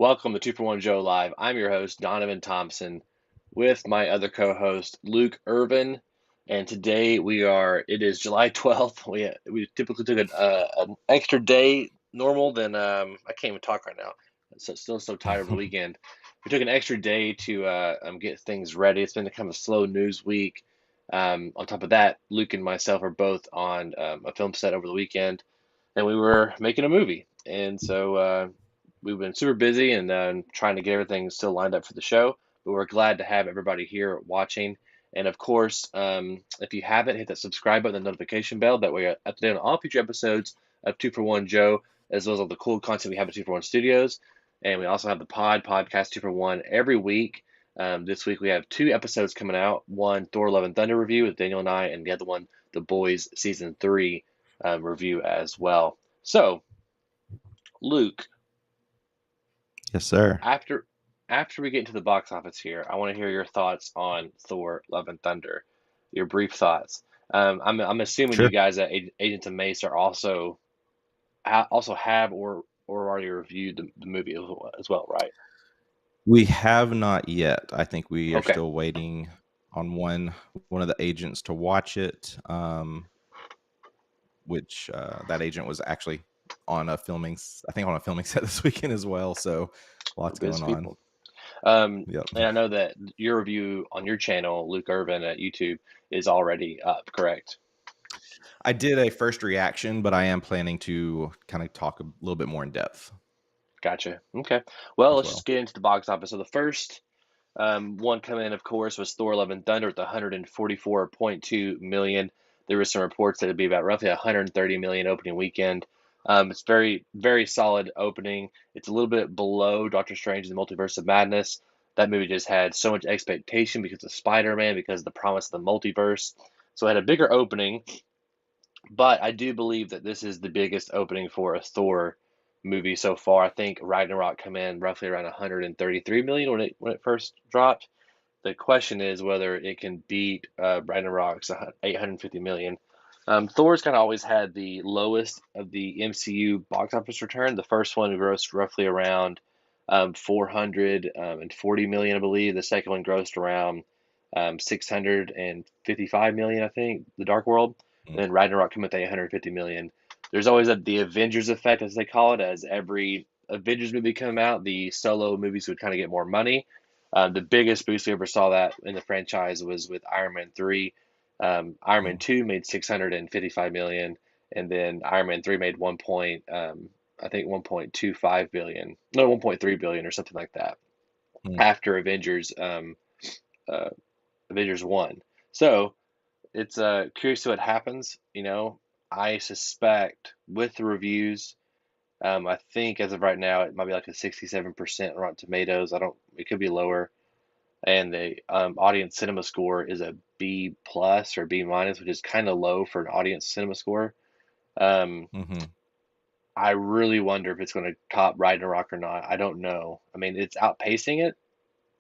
Welcome to Two for One Joe Live. I'm your host, Donovan Thompson, with my other co-host, Luke Irvin. And today it is July 12th. We typically took an extra day normal than, I can't even talk right now. Still so tired of the weekend. We took an extra day to get things ready. It's been kind of a slow news week. On top of that, Luke and myself are both on a film set over the weekend, and we were making a movie. And so we've been super busy and trying to get everything still lined up for the show. But we're glad to have everybody here watching. And of course, if you haven't, hit that subscribe button and notification bell. That way, you're up to date on all future episodes of Two for One Joe, as well as all the cool content we have at Two for One Studios. And we also have the podcast Two for One every week. This week we have two episodes coming out. One, Thor: Love and Thunder review with Daniel and I, and the other one, The Boys Season 3 review as well. So, Luke, Yes, sir. after we get into the box office here, I want to hear your thoughts on Thor: Love and Thunder. Your brief thoughts. I'm assuming you Sure. guys at Agents of Mace are also have or already reviewed the movie as well, right? We have not yet. I think we are Okay. still waiting on one of the agents to watch it. Which that agent was actually on a filming set this weekend as well. So We're lots busy going on. people. Yep. And I know that your review on your channel, Luke Irvin at YouTube, is already up, correct? I did a first reaction, but I am planning to kind of talk a little bit more in depth Gotcha. Okay. Well, as let's well. just get into the box office. So the first one coming in, of course, was Thor: Love and Thunder with 144.2 million. There were some reports that it'd be about roughly 130 million opening weekend. It's very, very solid opening. It's a little bit below Doctor Strange and the Multiverse of Madness. That movie just had so much expectation because of Spider-Man, because of the promise of the multiverse. So it had a bigger opening, but I do believe that this is the biggest opening for a Thor movie so far. I think Ragnarok come in roughly around 133 million when it first dropped. The question is whether it can beat Ragnarok's 850 million. Thor's kind of always had the lowest of the MCU box office return. The first one grossed roughly around 440 million, I believe. The second one grossed around 655 million, I think, The Dark World. And then Ragnarok came with 850 million. There's always the Avengers effect, as they call it, as every Avengers movie come out, the solo movies would kind of get more money. The biggest boost we ever saw that in the franchise was with Iron Man 3. Iron Man 2 made 655 million, and then Iron Man 3 made I think 1.25 billion, no, 1.3 billion or something like that after uh, Avengers 1. So it's curious to what happens. I suspect with the reviews, I think as of right now, it might be like a 67% Rotten Tomatoes. It could be lower. And the audience cinema score is a B plus or B minus, which is kind of low for an audience cinema score. Um, Mm-hmm. I really wonder if it's going to top Ragnarok or not. I don't know. I mean, it's outpacing it,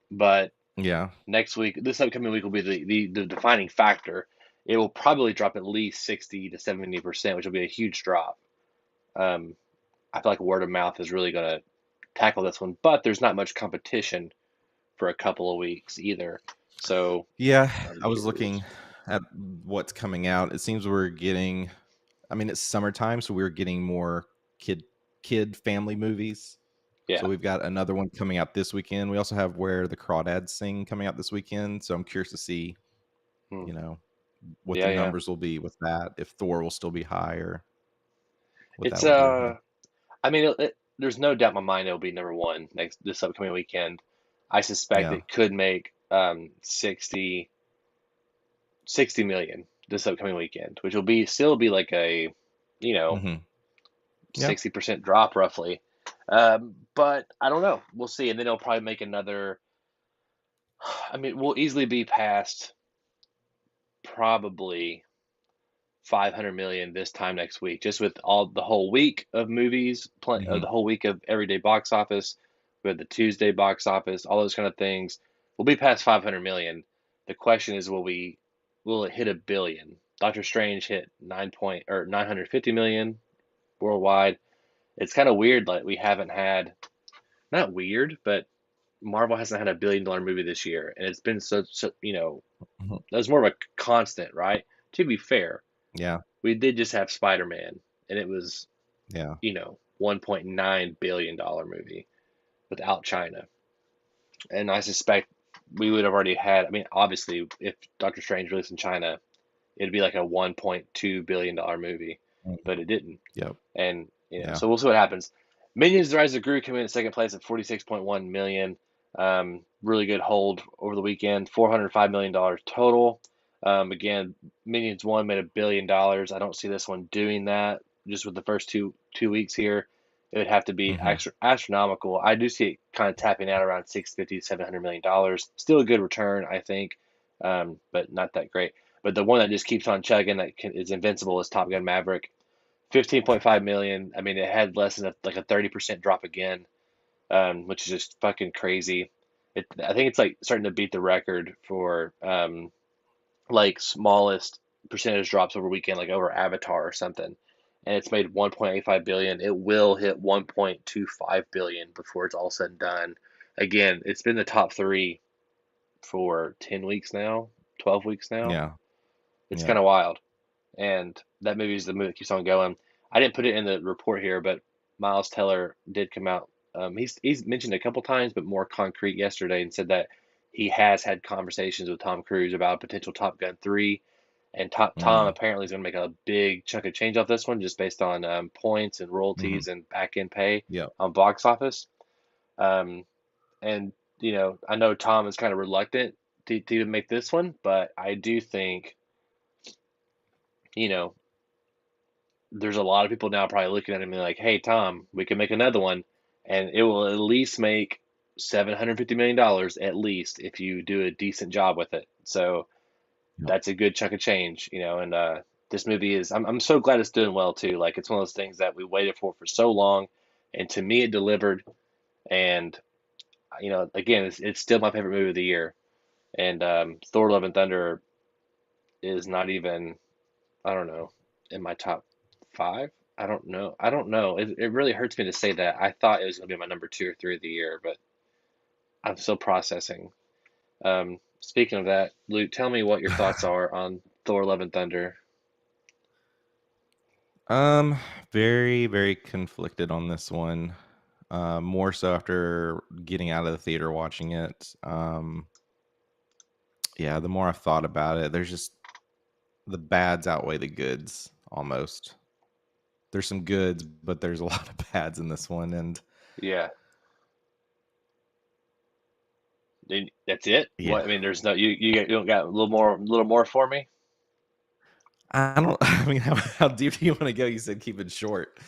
but Yeah. this upcoming week will be the defining factor. It will probably drop at least 60 to 70%, which will be a huge drop. Um, I feel like word of mouth is really going to tackle this one, but there's not much competition for a couple of weeks either. So Yeah. I'm I was curious. looking at what's coming out. It seems we're getting, I mean, it's summertime, so we're getting more kid family movies. Yeah. So we've got another one coming out this weekend. We also have Where the Crawdads Sing coming out this weekend. So I'm curious to see, Hmm. you know, what the Yeah, yeah. numbers will be with that. If Thor will still be high or what It's that'll do. Yeah. I mean, there's no doubt in my mind it'll be number one this upcoming weekend. I suspect Yeah. it could make 60 million this upcoming weekend, which will still be like a, you know, Mm-hmm. Yeah. 60% drop roughly. But I don't know. We'll see. And then it'll probably make another, I mean, we'll easily be past probably 500 million this time next week, just with all the whole week of movies, Mm-hmm. the whole week of everyday box office, with the Tuesday box office, all those kind of things. We'll be past 500 million. The question is, will it hit a billion? Doctor Strange hit 950 million worldwide. It's kind of weird, like we haven't had not weird, but Marvel hasn't had a billion-dollar movie this year, and it's been so Mhm. that was more of a constant, right? To be fair, Yeah, we did just have Spider-Man, and it was, yeah. $1.9 billion movie without China. And I suspect we would have already had, I mean, obviously, if Doctor Strange released in China, it'd be like a $1.2 billion movie, Mhm. but it didn't. Yep. And, Yeah. so we'll see what happens. Minions: The Rise of Gru came in second place at 46.1 million. Really good hold over the weekend, $405 million total. Again, Minions 1 made $1 billion. I don't see this one doing that just with the first two weeks here. It would have to be Hmm. astronomical. I do see it kind of tapping out around 650 $700 million. Still a good return, I think, but not that great. But the one that just keeps on chugging is invincible is Top Gun Maverick. 15.5 million. I mean, it had less than like a 30% drop again, which is just fucking crazy. I think it's like starting to beat the record for like smallest percentage drops over weekend, like over Avatar or something. And it's made 1.85 billion. It will hit 1.25 billion before it's all said and done. Again, it's been the top three for 10 weeks now, 12 weeks now. Yeah. It's Yeah. kind of wild. And that movie is the movie that keeps on going. I didn't put it in the report here, but Miles Teller did come out. He's mentioned a couple times, but more concrete yesterday, and said that he has had conversations with Tom Cruise about a potential Top Gun 3. And Tom Mm. apparently is going to make a big chunk of change off this one just based on points and Hmm. royalties and back end pay Yep. on box office. Um, and, I know Tom is kind of reluctant to even make this one, but I do think, you know, there's a lot of people now probably looking at him and like, "Hey, Tom, we can make another one, and it will at least make $750 million at least if you do a decent job with it." So Yep. that's a good chunk of change, And this movie is, I'm so glad it's doing well too. Like it's one of those things that we waited for so long, and to me it delivered. And again, it's still my favorite movie of the year. And Thor: Love and Thunder is not even, I don't know, in my top five. I don't know. I don't know. It really hurts me to say that. I thought it was going to be my number two or three of the year, but I'm still processing. Speaking of that, Luke, tell me what your thoughts are on Thor: Love and Thunder. Um, very, very conflicted on this one. More so after getting out of the theater watching it. Yeah, the more I've thought about it, there's just the bads outweigh the goods almost. There's some goods, but there's a lot of bads in this one, and Yeah, that's it. yeah, What I mean, there's no you don't got a little more for me. I don't. I mean, how deep do you want to go? You said keep it short.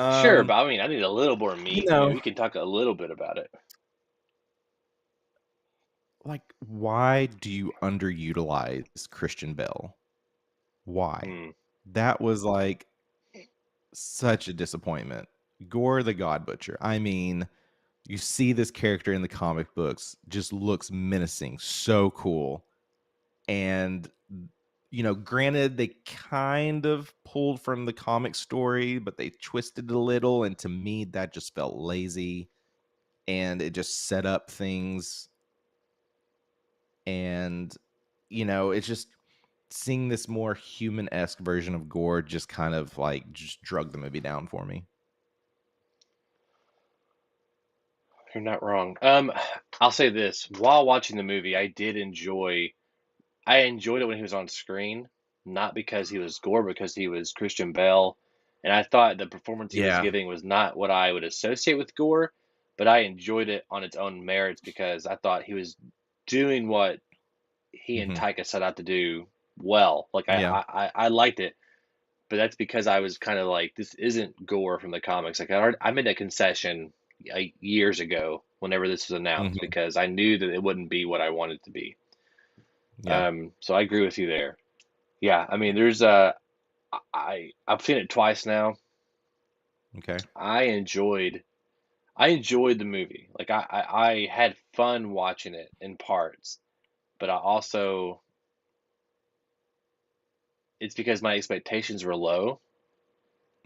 Sure, but Um, I mean, I need a little more you meat. I mean, know, we can talk a little bit about it. like, why do you underutilize Christian Bell? Why? Hmm. That was like such a disappointment. Gore the God Butcher. I mean, you see this character in the comic books just looks menacing, so cool. And granted they kind of pulled from the comic story, but they twisted it a little, and to me that just felt lazy, and it just set up things, and it's just seeing this more human-esque version of Gore just kind of like just drug the movie down for me. You're not wrong. I'll say this: while watching the movie, I enjoyed it when he was on screen, not because he was Gore, because he was Christian Bale, and I thought the performance he was Yeah. giving was not what I would associate with Gore, but I enjoyed it on its own merits because I thought he was doing what he and Hmm. Taika set out to do well. Like I, Yeah. I, I I liked it, but that's because I was kind of like, this isn't Gore from the comics. Like I made a concession years ago whenever this was announced Hmm. because I knew that it wouldn't be what I wanted it to be. Yeah. So I agree with you there. Yeah, I mean, I've seen it twice now. Okay. I enjoyed I enjoyed the movie. Like I had fun watching it in parts, but I also it's because my expectations were low,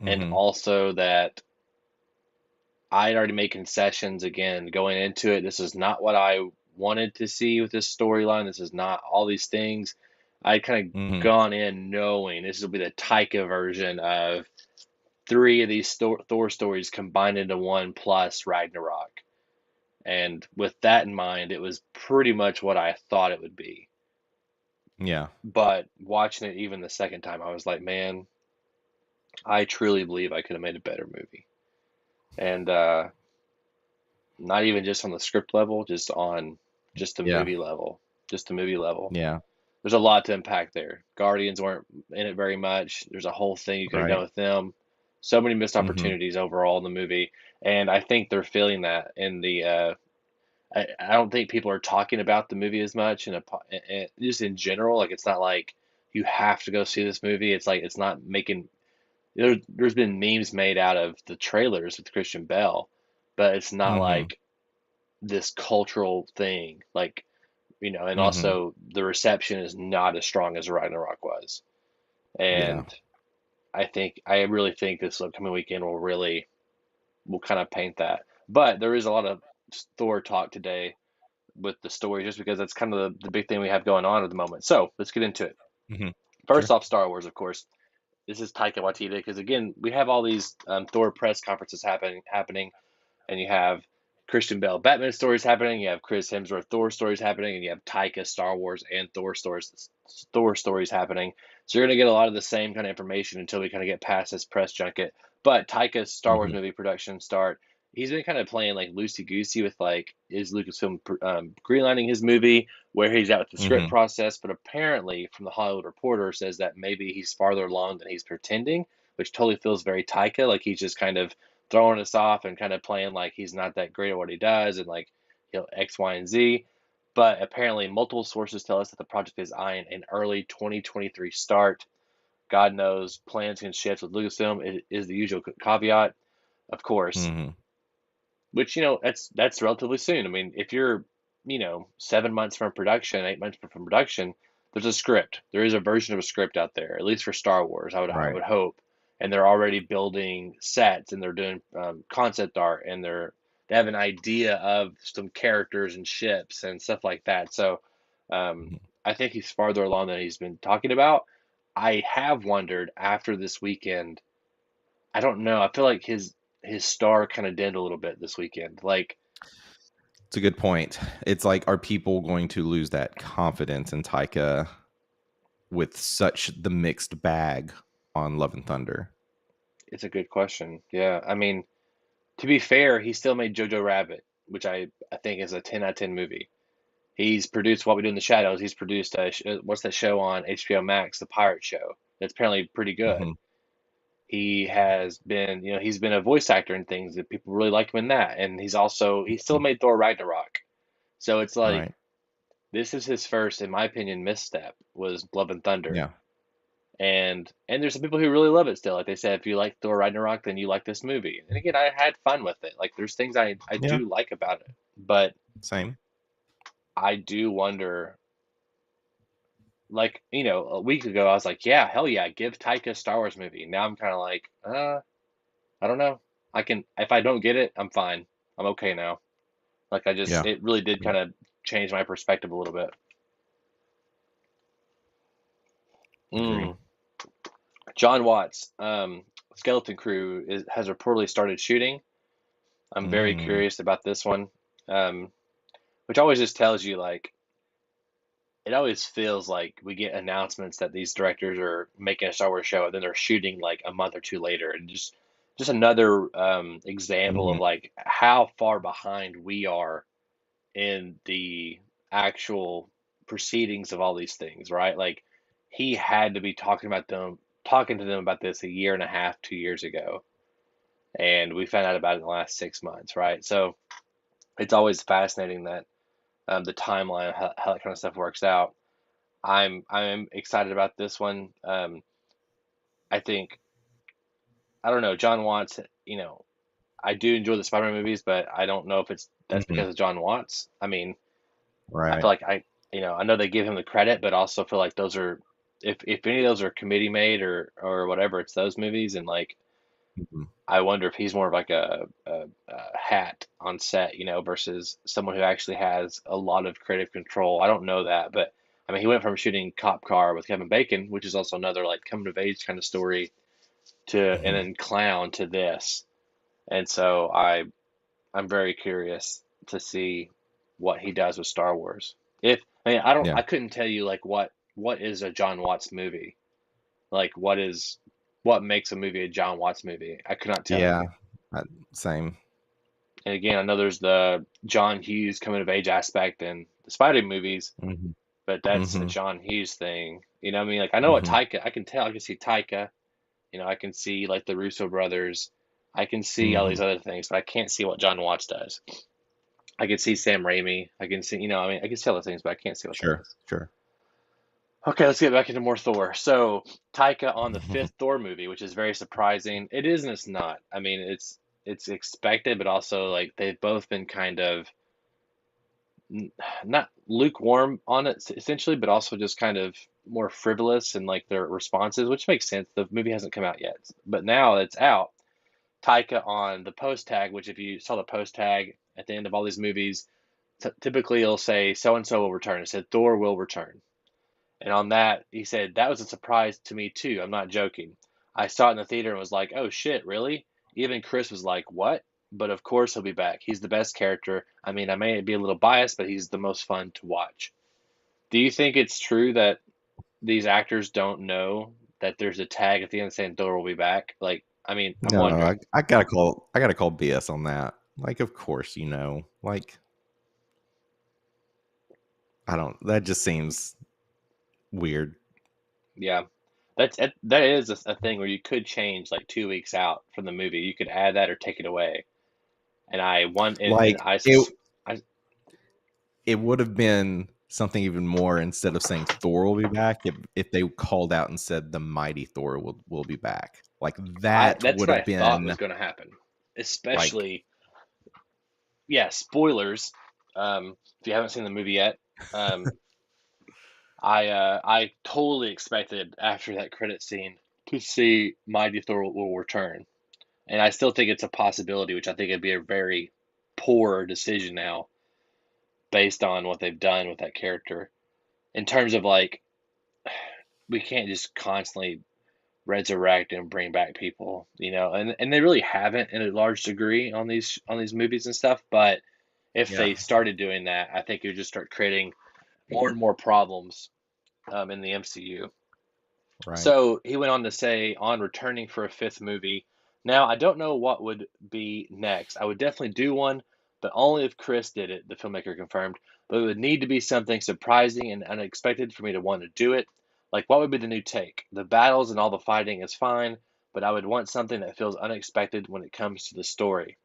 and Hmm. also that I had already made concessions again going into it. This is not what I wanted to see with this storyline. This is not all these things. I kind of Mhm. gone in knowing this will be the Taika version of three of these Thor stories combined into one plus Ragnarok. And with that in mind, it was pretty much what I thought it would be. Yeah. But watching it even the second time, I was like, man, I truly believe I could have made a better movie. And not even just on the script level, just the Yeah. movie level. Just the movie level. Yeah. There's a lot to unpack there. Guardians weren't in it very much. There's a whole thing you could have done Right. with them. So many missed Mhm. opportunities overall in the movie, and I think they're feeling that in the. I don't think people are talking about the movie as much, and just in general. Like it's not like you have to go see this movie. It's like it's not making. There's been memes made out of the trailers with Christian Bell, but it's not Mhm. like this cultural thing. Like and Mhm. also the reception is not as strong as Ragnarok was. Yeah. And I really think this upcoming weekend will kind of paint that. But there is a lot of Thor talk today with the story, just because that's kind of the big thing we have going on at the moment. So let's get into it. Mhm. First Sure. off, Star Wars, of course. This is Taika Waititi because again, we have all these Thor press conferences happening, and you have Christian Bale Batman stories happening, you have Chris Hemsworth Thor stories happening, and you have Taika Star Wars and Thor stories happening. So you're gonna get a lot of the same kind of information until we kind of get past this press junket. But Taika's Star Wars Mhm. movie production start. He's been kind of playing like loosey goosey with like is Lucasfilm greenlighting his movie, where he's at with the script Mhm. process. But apparently, from the Hollywood Reporter, says that maybe he's farther along than he's pretending, which totally feels very Taika. Like he's just kind of throwing us off and kind of playing like he's not that great at what he does and like X, Y, and Z. But apparently, multiple sources tell us that the project is eyeing an early 2023 start. God knows plans can shift with Lucasfilm. It is the usual caveat, of course, Mhm. which that's relatively soon. I mean, if you're 7 months from production, 8 months from production, there's a script. There is a version of a script out there, at least for Star Wars. I Right. would hope, and they're already building sets and they're doing concept art and they have an idea of some characters and ships and stuff like that. So um, Mhm. I think he's farther along than he's been talking about. I have wondered after this weekend. I don't know. I feel like his star kind of dimmed a little bit this weekend. Like It's a good point. It's like, are people going to lose that confidence in Taika with such the mixed bag on Love and Thunder? it's a good question. Yeah, I mean, to be fair, he still made Jojo Rabbit, which I think is a 10 out of 10 movie. He's produced What We Do in the Shadows. He's produced what's that show on HBO Max, The Pirate Show. That's apparently pretty good. Mhm. He has been, he's been a voice actor in things that people really like him in that, and he still Mhm. made Thor Ragnarok. So it's like Right. this is his first, in my opinion, misstep was Love and Thunder. Yeah. And there's some people who really love it still. Like they said, if you like Thor Ragnarok, then you like this movie. And again, I had fun with it. Like there's things I Yeah. do like about it, but Same. I do wonder. Like a week ago, I was like, yeah, hell yeah, give Taika a Star Wars movie. Now I'm kind of like, I don't know. I can if I don't get it, I'm fine. I'm okay now. Like Yeah. it really did Yeah. kind of change my perspective a little bit. Agree. Mm. John Watts, Skeleton Crew has reportedly started shooting. I'm very Mm. curious about this one, um, which always just tells you like it always feels like we get announcements that these directors are making a Star Wars show and then they're shooting like a month or two later, and just another example of Mhm. like how far behind we are in the actual proceedings of all these things, right? Like he had to be talking to them about this a year and a half, 2 years ago, and we found out about it in the last 6 months, right? So it's always fascinating that the timeline, how that kind of stuff works out. I'm excited about this one. I think I don't know John Watts. I do enjoy the Spider-Man movies, but I don't know if that's Mhm. because of John Watts. I mean, I Right. feel like I know they give him the credit, but also feel like those are if any of those are committee made or whatever, it's those movies and like Mhm. I wonder if he's more of like a hat on set, versus someone who actually has a lot of creative control. I don't know that, but I mean, he went from shooting Cop Car with Kevin Bacon, which is also another like coming of age kind of story, to and Mhm. then Clown to this. And so I'm very curious to see what he does with Star Wars. If I mean, Yeah. I couldn't tell you like what is a John Watts movie? Like what makes a movie a John Watts movie? I could not tell Yeah. you. I, same. And again, I know there's the John Hughes coming of age aspect in the Spidey movies, Mhm. but that's a Mhm. John Hughes thing. You know what I mean? Like I know what Mhm. Taika, I can tell, I can see Taika, I can see like the Russo brothers, I can see all these Mhm. other things, but I can't see what John Watts does. I can see Sam Raimi, I can see, I mean, I can see all the things, but I can't see what that Sure. is. Sure. Okay, let's get back into more Thor. So Taika on the Mhm. fifth Thor movie, which is very surprising. It is and it's not. I mean, it's expected, but also like they've both been kind of not lukewarm on it essentially, but also just kind of more frivolous in like their responses, which makes sense. The movie hasn't come out yet, but now it's out. Taika on the post tag, which if you saw the post tag at the end of all these movies, typically it'll say so and so will return. It said Thor will return. And on that, he said, that was a surprise to me too. I'm not joking. I saw it in the theater and was like, oh shit, really? Even Chris was like, what? But of course he'll be back. He's the best character. I mean, I may be a little biased, but he's the most fun to watch. Do you think it's true that these actors don't know that there's a tag at the end saying Thor will be back? Like, I mean, I'm No, wondering. I gotta call BS on that. Like, of course, like I don't. That just seems weird. Yeah. That is a thing where you could change like 2 weeks out from the movie. You could add that or take it away. And I want and Like I it would have been something even more instead of saying Thor will be back. If they called out and said the mighty Thor will be back, like I that that's would what I have thought been was going to happen. like Especially, yeah, spoilers. If you haven't seen the movie yet, um, I totally expected after that credit scene to see Mighty Thor will return, and I still think it's a possibility, which I think it'd be a very poor decision now based on what they've done with that character in terms of like we can't just constantly resurrect and bring back people, and they really haven't in a large degree on these movies and stuff. But if yeah, they started doing that, I think it would just start creating more and more problems in the MCU. right. So he went on to say, on returning for a fifth movie. Now I don't know what would be next. I would definitely do one, but only if Chris did it. The filmmaker confirmed. But it would need to be something surprising and unexpected for me to want to do it. Like, what would be the new take? The battles and all the fighting is fine, but I would want something that feels unexpected when it comes to the story.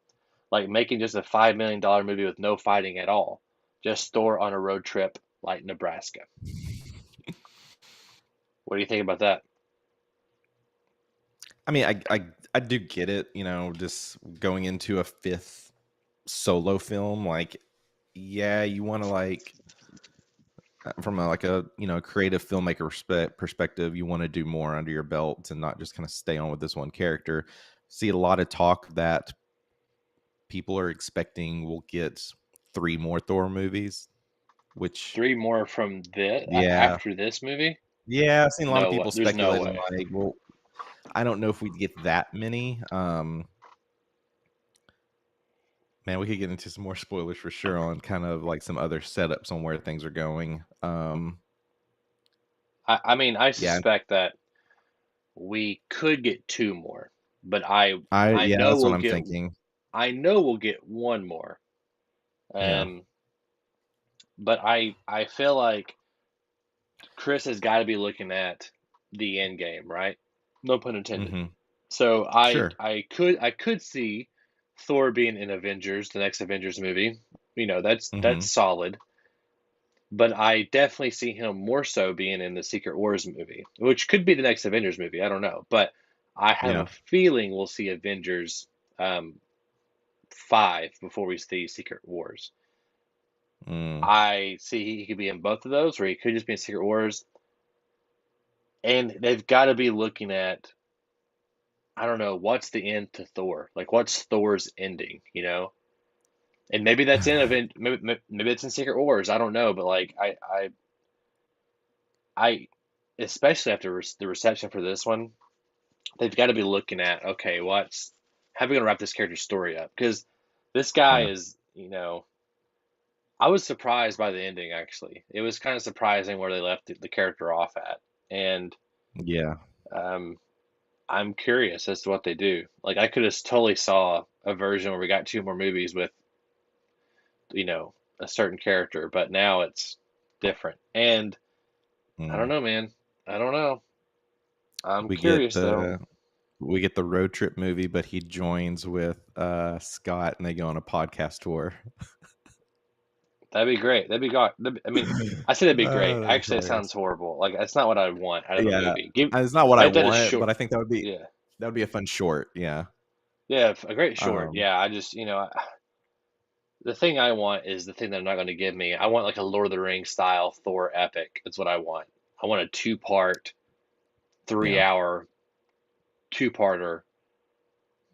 Like making just a $5 million movie with no fighting at all. Just Thor on a road trip like Nebraska. What do you think about that? I mean, I do get it. Just going into a fifth solo film, like, yeah, you want to like from like a creative filmmaker perspective, you want to do more under your belt and not just kind of stay on with this one character. See a lot of talk that people are expecting we'll get three more Thor movies, which Three more from this yeah, after this movie? yeah, I've seen a lot of No way. people There's no speculating way. like, well, I don't know if we'd get that many. Man, we could get into some more spoilers for sure on kind of like some other setups on where things are going. I mean, I Yeah, suspect that we could get two more, but I yeah, know that's what I'm thinking. I know we'll get one more. Yeah. Um, but I feel like Chris has got to be looking at the end game, right? No pun intended. Mhm. So Sure. I could see Thor being in Avengers, the next Avengers movie. That's Mhm. solid. But I definitely see him more so being in the Secret Wars movie, which could be the next Avengers movie. I don't know, but I have a Yeah. feeling we'll see Avengers 5 before we see Secret Wars. Mm. I see he could be in both of those, or he could just be in Secret Wars. And they've got to be looking at I don't know, what's the end to Thor? Like, what's Thor's ending, you know? And maybe that's in event, maybe it's in Secret Wars. I don't know, but like, I, especially after the reception for this one, they've got to be looking at, okay, how are we gonna wrap this character's story up? Because this guy Yeah. is, I was surprised by the ending, actually. It was kind of surprising where they left the character off at. And Yeah. um, I'm curious as to what they do. Like, I could have totally saw a version where we got two more movies with, a certain character, but now it's different. And I don't Mm. know, man. I don't know. I'm We get curious, though. the we get the road trip movie, but he joins with Scott and they go on a podcast tour. That'd be great. I mean, I say that'd be great. That's Actually, it sounds hilarious. horrible. Like, that's not what I want out of a Yeah. movie. It's not what I Make that a want, short. but I think Yeah. that would be a fun short. Yeah. Yeah, a great short. Um, Yeah, I just, the thing I want is the thing they're not going to give me. I want like a Lord of the Rings style Thor epic. That's what I want. I want a two-part, three yeah. hour, two-parter,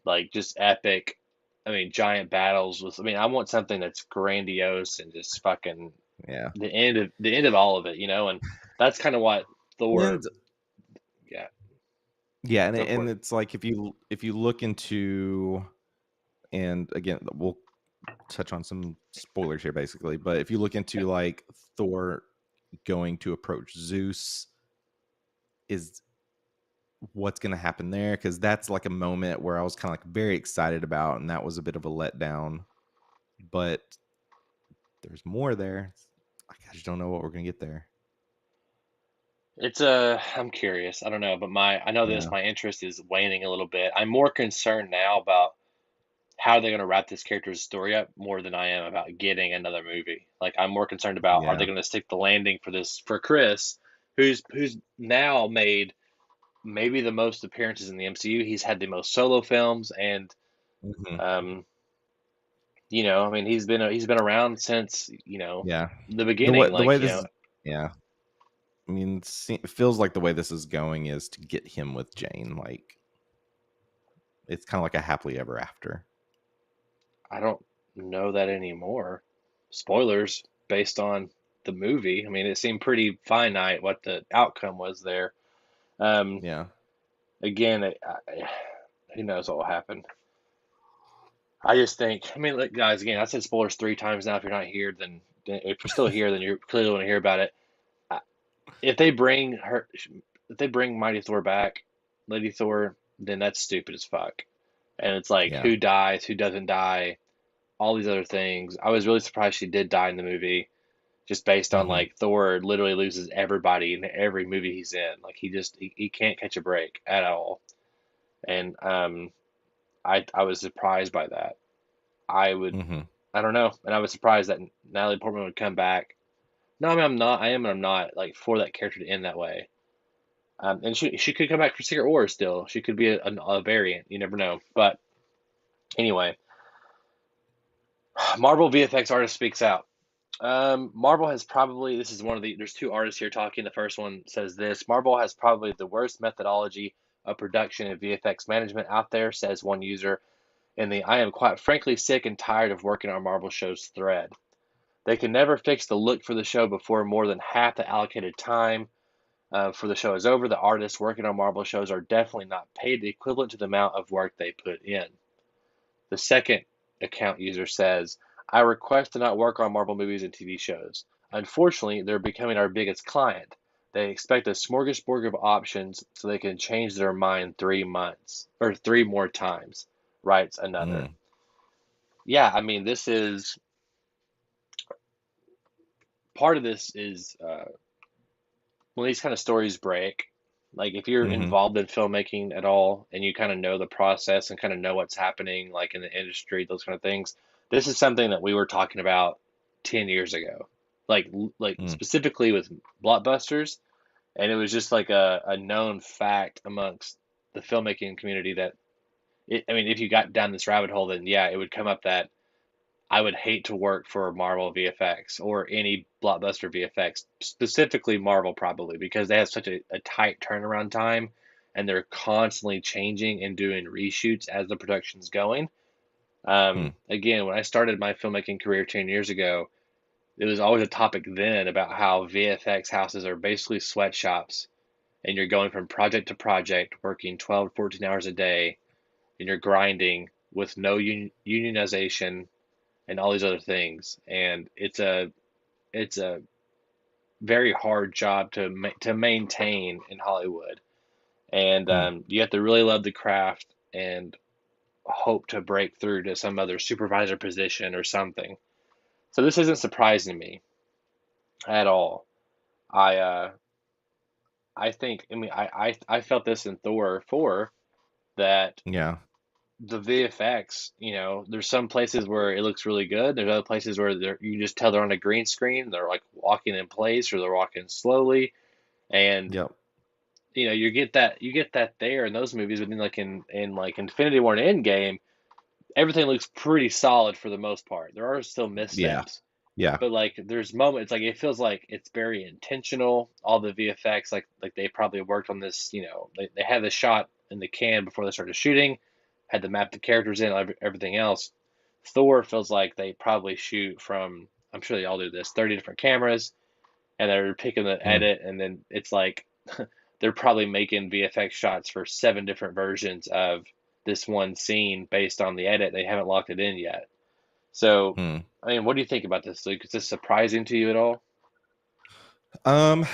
like just epic. I mean, giant battles with. I mean, I want something that's grandiose and just fucking Yeah. the end of all of it, and that's kind of what And Thor. Yeah, yeah, and go for it. it's like if you look into, and again we'll touch on some spoilers here basically, but if you look into Okay. like Thor going to approach Zeus, is what's going to happen there, because that's like a moment where I was kind of like very excited about, and that was a bit of a letdown. But there's more there. I just don't know what we're going to get there. I'm curious. I don't know, but I know Yeah. my interest is waning a little bit. I'm more concerned now about how they're going to wrap this character's story up more than I am about getting another movie. Like, I'm more concerned about, are Yeah. they going to stick the landing for Chris, who's now made maybe the most appearances in the MCU. He's had the most solo films, and Hmm. um, I mean, he's been around since Yeah. the beginning. The way Like, this, yeah, I mean, it feels like the way this is going is to get him with Jane. Like, it's kind of like a happily ever after. I don't know that anymore. Spoilers based on the movie. I mean, it seemed pretty finite what the outcome was there. Um, Yeah. Again, who knows what will happen? I just think, I mean, look, guys, again, I said spoilers three times now. If you're not here, then if you're still here, then you clearly want to hear about it. I- If they bring her, if they bring Mighty Thor back, Lady Thor, then that's stupid as fuck. And it's like, Yeah. who dies, who doesn't die, all these other things. I was really surprised she did die in the movie, just based on Hmm. like Thor literally loses everybody in every movie he's in. Like he can't catch a break at all. And I was surprised by that. I would Hmm. I don't know, and I was surprised that Natalie Portman would come back. No, I mean I'm not. I am and I'm not like for that character to end that way. And she could come back for Secret Wars still. She could be a variant. You never know. But anyway, Marvel VFX artist speaks out. Marvel has probably, this is one of there's two artists here talking. The first one says this: Marvel has probably the worst methodology of production and VFX management out there, says one user in the I am quite frankly sick and tired of working on Marvel shows thread. They can never fix the look for the show before more than half the allocated time for the show is over. The artists working on Marvel shows are definitely not paid the equivalent to the amount of work they put in. The second account user says, I request to not work on Marvel movies and TV shows. Unfortunately, they're becoming our biggest client. They expect a smorgasbord of options so they can change their mind 3 months or three more times, writes another. Mm. Yeah, I mean, this is part of this is when these kind of stories break. Like, if you're Hmm. involved in filmmaking at all and you kind of know the process and kind of know what's happening, like in the industry, those kind of things, this is something that we were talking about 10 years ago, like Mm. specifically with blockbusters. And it was just like a known fact amongst the filmmaking community that I mean, if you got down this rabbit hole, then yeah, it would come up that I would hate to work for Marvel VFX or any blockbuster VFX, specifically Marvel, probably because they have such a tight turnaround time. and they're constantly changing and doing reshoots as the production's going. Hmm. Again, when I started my filmmaking career 10 years ago, it was always a topic then about how VFX houses are basically sweatshops, and you're going from project to project, working 12 to 14 hours a day, and you're grinding with no unionization and all these other things. And it's a very hard job to maintain in Hollywood. And Hmm. you have to really love the craft and hope to break through to some other supervisor position or something. So this isn't surprising to me at all. I uh, I think I mean I felt this in Thor 4 that Yeah. the VFX, there's some places where it looks really good. There's other places where you can just tell they're on a green screen. They're like walking in place or they're walking slowly. And Yep. you get that there in those movies, but then like in like Infinity War and Endgame, everything looks pretty solid for the most part. There are still Yeah. missteps, Yeah. but like there's moments like it feels like it's very intentional. All the VFX, like they probably worked on this. They had the shot in the can before they started shooting, had to map the characters in, everything else. Thor feels like they probably shoot from, I'm sure they all do this, 30 different cameras, and they're picking the Hmm. edit, and then it's like they're probably making VFX shots for 7 different versions of this one scene based on the edit. They haven't locked it in yet. So, Hmm. I mean, what do you think about this, Luke? Is this surprising to you at all? Um,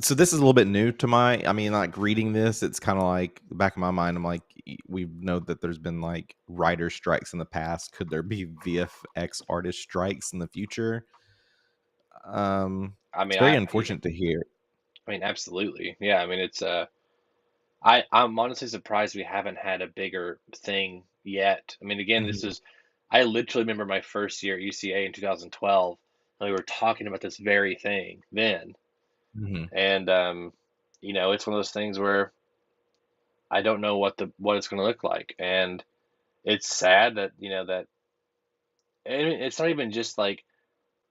so this is a little bit new to I mean, like reading this, it's kind of like the back of my mind. I'm like, we know that there's been like writer strikes in the past. Could there be VFX artist strikes in the future? I It's mean, very yeah, unfortunate to hear. I mean, absolutely. Yeah, I mean, I'm honestly surprised we haven't had a bigger thing yet. I mean, again, Mhm. I literally remember my first year at UCA in 2012, and we were talking about this very thing then. Mhm. And it's one of those things where I don't know what it's going to look like, and it's sad that and it's not even just like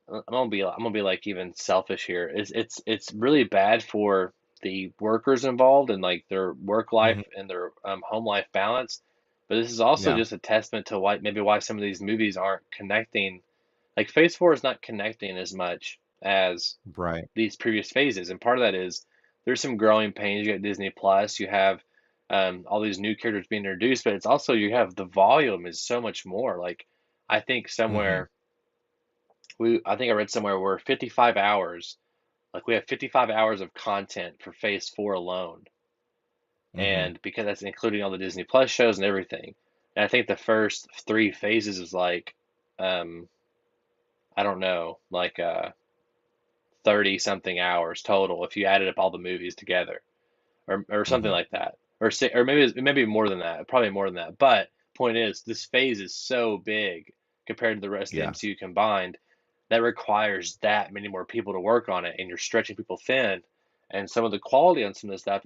I'm gonna be like even selfish here. It's really bad for the workers involved and like their work life Mhm. and their home life balance. But this is also Yeah. just a testament to why some of these movies aren't connecting. Like Phase 4 is not connecting as much as Right. these previous phases, and part of that is there's some growing pains. You got Disney Plus, you have all these new characters being introduced, but it's also you have the volume is so much more. Like I think Mhm. somewhere I think I read somewhere where 55 hours, like we have 55 hours of content for Phase 4 alone, Mhm. and because that's including all the Disney Plus shows and everything. And I think the first 3 phases is like, um, I don't know, like 30 something hours total if you added up all the movies together, or something Mhm. like that, or maybe more than that, probably more than that. But point is, this phase is so big compared to the rest of the Yeah. MCU combined that requires that many more people to work on it, and you're stretching people thin. And some of the quality on some of the stuff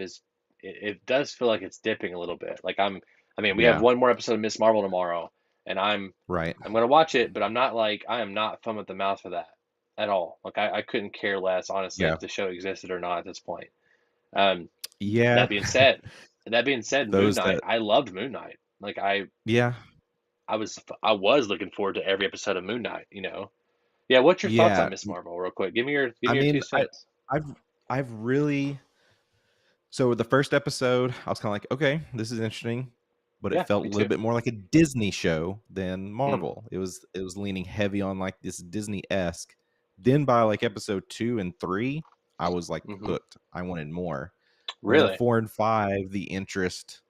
it does feel like it's dipping a little bit. I mean, we have Yeah. one more episode of Miss Marvel tomorrow, and Right. I'm gonna watch it, but I am not foam at the mouth for that at all. Like I couldn't care less, honestly, Yeah. if the show existed or not at this point. Um, Yeah. that being said, that being said, Moon Those Knight, that I loved Moon Knight. Like Yeah. I was looking forward to every episode of Moon Knight. Yeah, what's your thoughts on Yeah. Miss Marvel, real quick? Give me I your two mean, cents. I've I've really so the first episode, I was kind of like, okay, this is interesting, but it Yeah, felt a me little too. bit more like a Disney show than Hmm. Marvel. It was leaning heavy on like this Disney-esque. Then by like episode 2 and 3, I was like Hmm. hooked. I wanted more. And then Really? 4 and 5, the interest,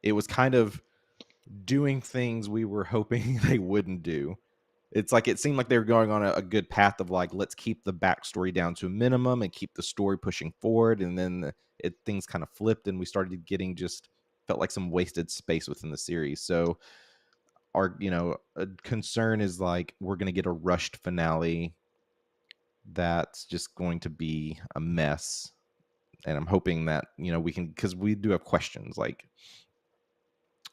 it was kind of doing things we were hoping they wouldn't do. It's like it seemed like they were going on a good path of like, let's keep the backstory down to a minimum and keep the story pushing forward. And then things kind of flipped, and we started getting just felt like some wasted space within the series. So our a concern is like we're going to get a rushed finale that's just going to be a mess. And I'm hoping that we can, because we do have questions like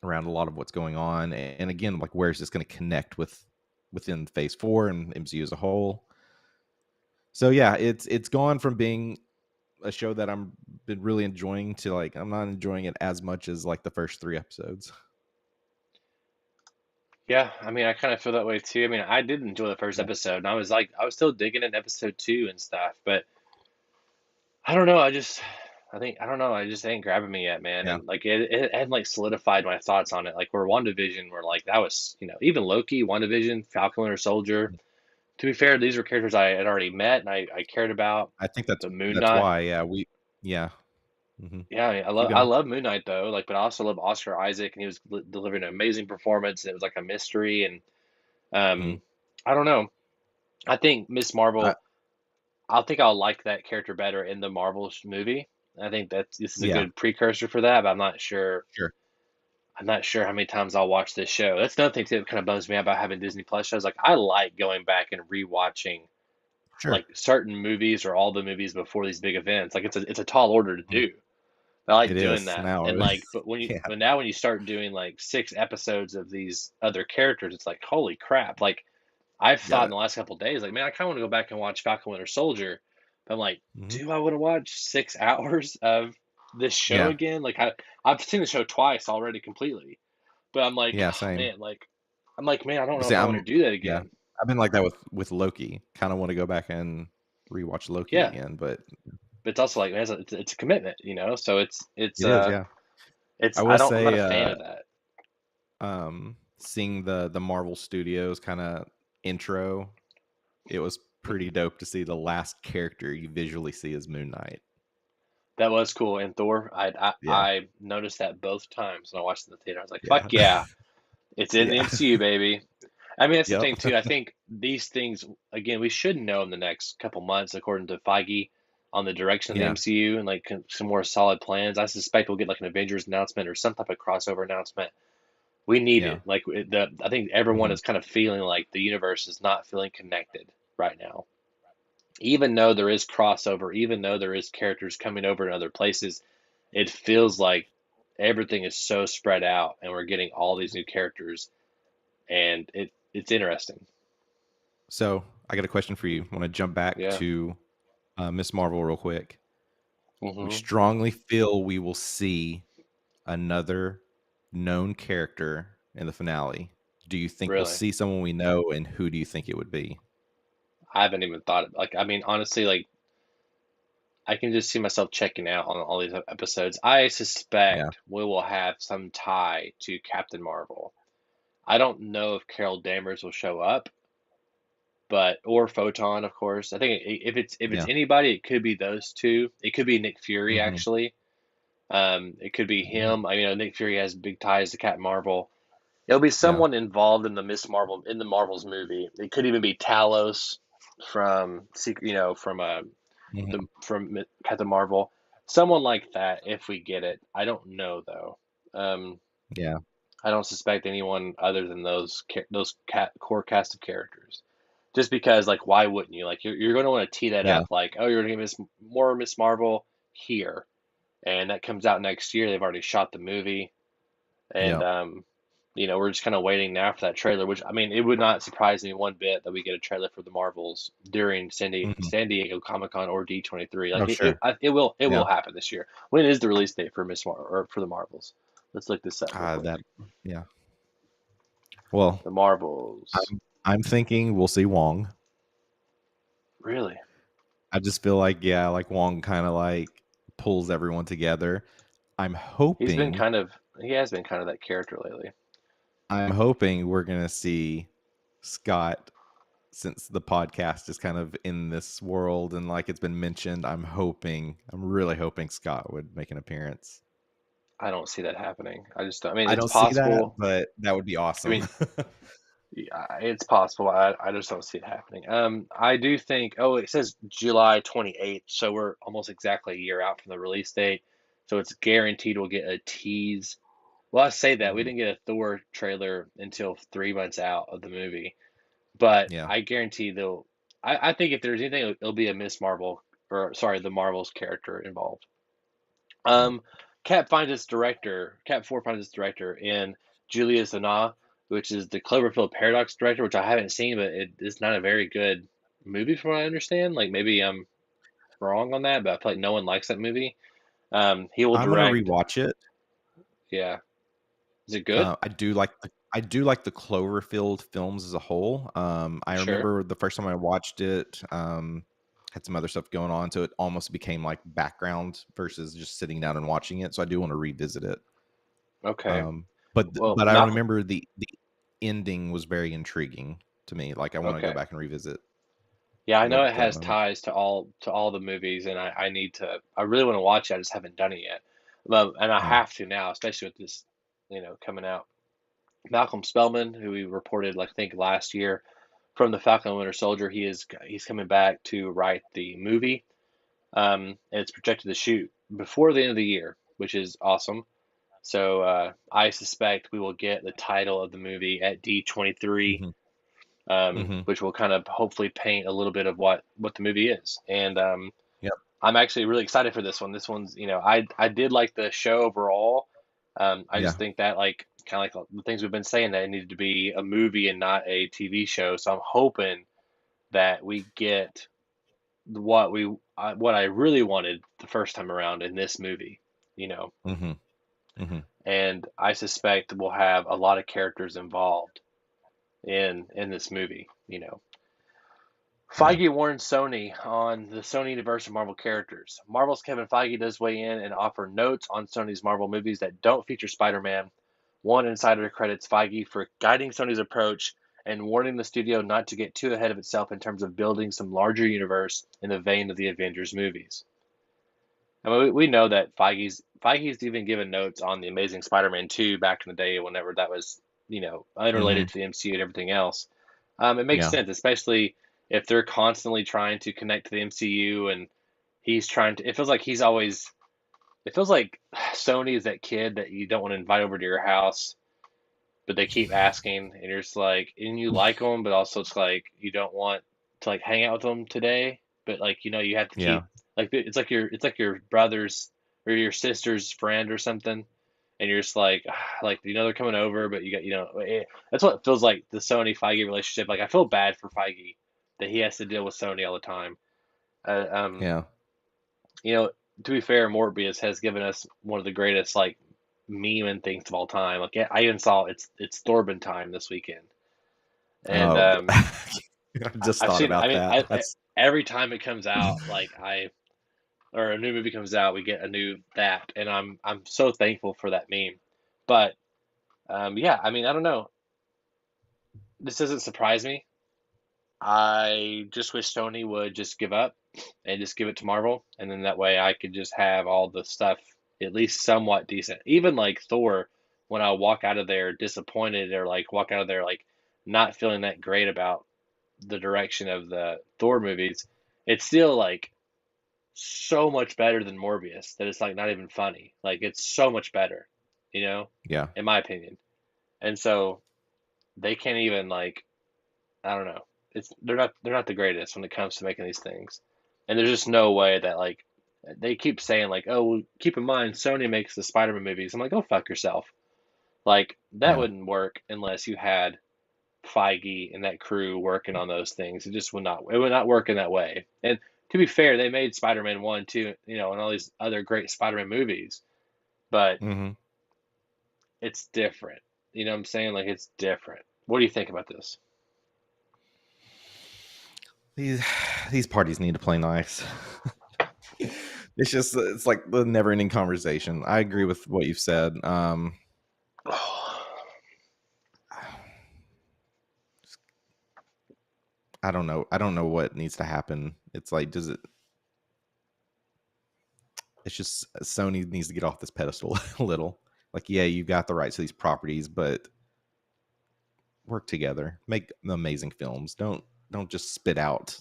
around a lot of what's going on, and again, like where is this going to connect within Phase 4 and MCU as a whole. So yeah, it's gone from being a show that I'm been really enjoying to like I'm not enjoying it as much as like the first 3 episodes. Yeah, I mean, I kind of feel that way too. I mean, I did enjoy the first Yeah. episode, and I was like, I was still digging in episode two and stuff, but I don't know. I think, I don't know. I just ain't grabbing me yet, man. Yeah. And like, it hadn't like solidified my thoughts on it. Like, where WandaVision, where like that was, even Loki, WandaVision, Falcon Winter Soldier. To be fair, these were characters I had already met and I cared about. I think that's The Moon that's Knight. why, yeah, yeah. Mhm. Yeah, I mean, Keep I going. love Moon Knight though. Like, but I also love Oscar Isaac, and he was delivering an amazing performance. And it was like a mystery, and Mhm. um, I don't know. I think Miss I Marvel. I think I'll like that character better in the Marvels movie. I think that this is a Yeah, good precursor for that, but I'm not sure. sure. I'm not sure how many times I'll watch this show. That's another thing too that kind of bums me out about having Disney Plus shows. Like I like going back and rewatching Sure. like certain movies or all the movies before these big events. Like it's a tall order to Mhm. do. I like It doing is that. now. And like Yeah, but now when you start doing like 6 episodes of these other characters, it's like holy crap. Like I've thought yeah. in the last couple of days, like, man, I kind of want to go back and watch Falcon Winter Soldier. But I'm like, Mhm. do I want to watch 6 hours of this show Yeah, again? Like I've seen the show twice already completely. But I'm like, yeah, oh, same. man, man, I don't know See, if I want to do that yeah. again. I've been like that with Loki. Kinda wanna go back and rewatch Loki Yeah, again, but but it's also like, man, it's a commitment, So it is, yeah. I will I'm not say, a fan of that. seeing the Marvel Studios kinda intro, it was pretty Mhm. dope to see the last character you visually see as Moon Knight. That was cool. And Thor, Yeah, I noticed that both times when I watched it in the theater. I was like, yeah. fuck yeah, it's in the Yeah. MCU, baby. I mean, that's the Yep. thing too. I think these things, again, we should know in the next couple months, according to Feige, on the direction of the Yeah, MCU and like some more solid plans. I suspect we'll get like an Avengers announcement or some type of crossover announcement. We need yeah. it. I think everyone Mhm. is kind of feeling like the universe is not feeling connected right now. Even though there is crossover, even though there is characters coming over in other places, it feels like everything is so spread out, and we're getting all these new characters, and it's interesting. So, I got a question for you. I wanna jump back Yeah. to, Miss Marvel real quick. We Hmm. strongly feel we will see another known character in the finale. Do you think we'll Really. see someone we know, and who do you think it would be? I haven't even thought of, like, I mean, honestly, like, I can just see myself checking out on all these episodes. I Yeah, suspect we will have some tie to Captain Marvel. I don't know if Carol Danvers will show up, but or Photon, of course. I think if it's yeah, anybody, it could be those two. It could be Nick Fury mhm, actually. It could be mhm, him. I mean, Nick Fury has big ties to Captain Marvel. It'll be yeah, someone involved in the Miss Marvel in the Marvels movie. It could even be Talos from Secret, mhm, from Captain Marvel, someone like that. If we get it, I don't know though. Um, yeah, I don't suspect anyone other than core cast of characters. Just because, like, why wouldn't you? Like, you're going to want to tee that yeah, up, like, oh, you're going to give us more Miss Marvel here, and that comes out next year. They've already shot the movie, and yeah, we're just kind of waiting now for that trailer. Which I mean, it would not surprise me one bit that we get a trailer for the Marvels during mhm. San Diego Comic Con or D23. Like Oh, sure. it Yeah. will happen this year. When is the release date for Miss Marvel or for the Marvels? Let's look this up real quick. That yeah. Well, The Marvels, I'm thinking we'll see Wong. really? I just feel like, yeah, like Wong kinda, like, pulls everyone together. I'm He's been hoping kind of he has been kind of that character lately. I'm hoping we're gonna see Scott since the podcast is kind of in this world and, like, it's been mentioned, I'm really hoping Scott would make an appearance. I don't see that happening. I mean, I it's don't see that, possible. but that would be I awesome. mean, yeah, it's possible. I just don't see it happening. I do think. Oh, it says July 28th, so we're almost exactly a year out from the release date. So it's guaranteed we'll get a tease. Well, I say that we Mhm. didn't get a Thor trailer until 3 months out of the movie, but Yeah. I guarantee they'll. I think if there's anything, it'll be a Miss Marvel, or sorry, the Marvel's character involved. Yeah. Um, Cap 4 finds its director in Julia Zana, which is the Cloverfield Paradox director, which I haven't seen, but it is not a very good movie from what I understand. Like maybe wrong on that, but I feel like no one likes that movie. He will I'm gonna direct. rewatch it. Yeah, is it good? I do like the Cloverfield films as a whole. I Sure. remember the first time I watched it, had some other stuff going on, so it almost became like background versus just sitting down and watching it. So I do want to revisit it. Okay. Well, But I Malcolm. remember the ending was very intriguing to me. Like I want to go Okay. back and revisit Yeah, I know it that has moment. ties to all the movies, and I need to. I really want to watch it. I just haven't done it yet. And I Yeah. have to now, especially with this, coming out. Malcolm Spellman, who we reported, like, I think last year from the Falcon and Winter Soldier, he's coming back to write the movie. And it's projected to shoot before the end of the year, which is awesome. So I suspect we will get the title of the movie at D23, Hmm. Hmm. which will kind of hopefully paint a little bit of what the movie is. And Yep. I'm actually really excited for this one. This one's, I did like the show overall. I Yeah. just think that, like, kind of like the things we've been saying, that it needed to be a movie and not a TV show. So I'm hoping that we get what I really wanted the first time around in this movie, you know. Hmm. Hmm. And I suspect we'll have a lot of characters involved in this movie. Yeah. Feige warned Sony on the Sony universe of Marvel characters. Marvel's Kevin Feige does weigh in and offer notes on Sony's Marvel movies that don't feature Spider-Man. One insider credits Feige for guiding Sony's approach and warning the studio not to get too ahead of itself in terms of building some larger universe in the vein of the Avengers movies. I mean, we know that Feige's even given notes on the Amazing Spider-Man 2 back in the day, whenever that was, Hmm. unrelated to the MCU and everything else. It makes Yeah. sense, especially if they're constantly trying to connect to the MCU, and he's trying to. It feels like he's always. It feels like Sony is that kid that you don't want to invite over to your house, but they keep asking, and you're just like, and you like them, but also it's like you don't want to, like, hang out with them today, but, like, you have to Yeah. keep, like, it's like your brother's or your sister's friend or something, and you're just like, like, they're coming over, but that's what it feels like, the Sony Feige relationship. Like, I feel bad for Feige that he has to deal with Sony all the time. Uh, um, Yeah. you know, to be fair, Morbius has given us one of the greatest, like, meme and things of all time. Like, I even saw it's Thorben time this weekend, and Oh, I just I've thought seen. I about mean, that. That's every time it comes out, like, or a new movie comes out, we get a new that, and I'm so thankful for that meme. But yeah, I mean, I don't know. This doesn't surprise me. I just wish Sony would just give up and just give it to Marvel, and then that way I could just have all the stuff at least somewhat decent. Even like Thor, when I walk out of there disappointed, or like walk out of there like not feeling that great about the direction of the Thor movies, it's still like so much better than Morbius that it's like not even funny. Like, it's so much better, you know, yeah. in my opinion. And so they can't even, like, I don't know. They're not the greatest when it comes to making these things. And there's just no way that, like, they keep saying, like, oh, well, keep in mind Sony makes the Spider-Man movies. I'm like, go fuck yourself. Like, that Yeah. wouldn't work unless you had Feige and that crew working on those things. It would not work in that way. And to be fair, they made Spider-Man 1, 2, and all these other great Spider-Man movies, but Hmm. it's different. You know what I'm saying? Like, it's different. What do you think about this? These these parties need to play nice. It's like the never ending conversation. I agree with what you've said. I don't know. I don't know what needs to happen. It's like, does it? It's just Sony needs to get off this pedestal a little. Like, yeah, you got the rights to these properties, but work together, make amazing films. Don't just spit out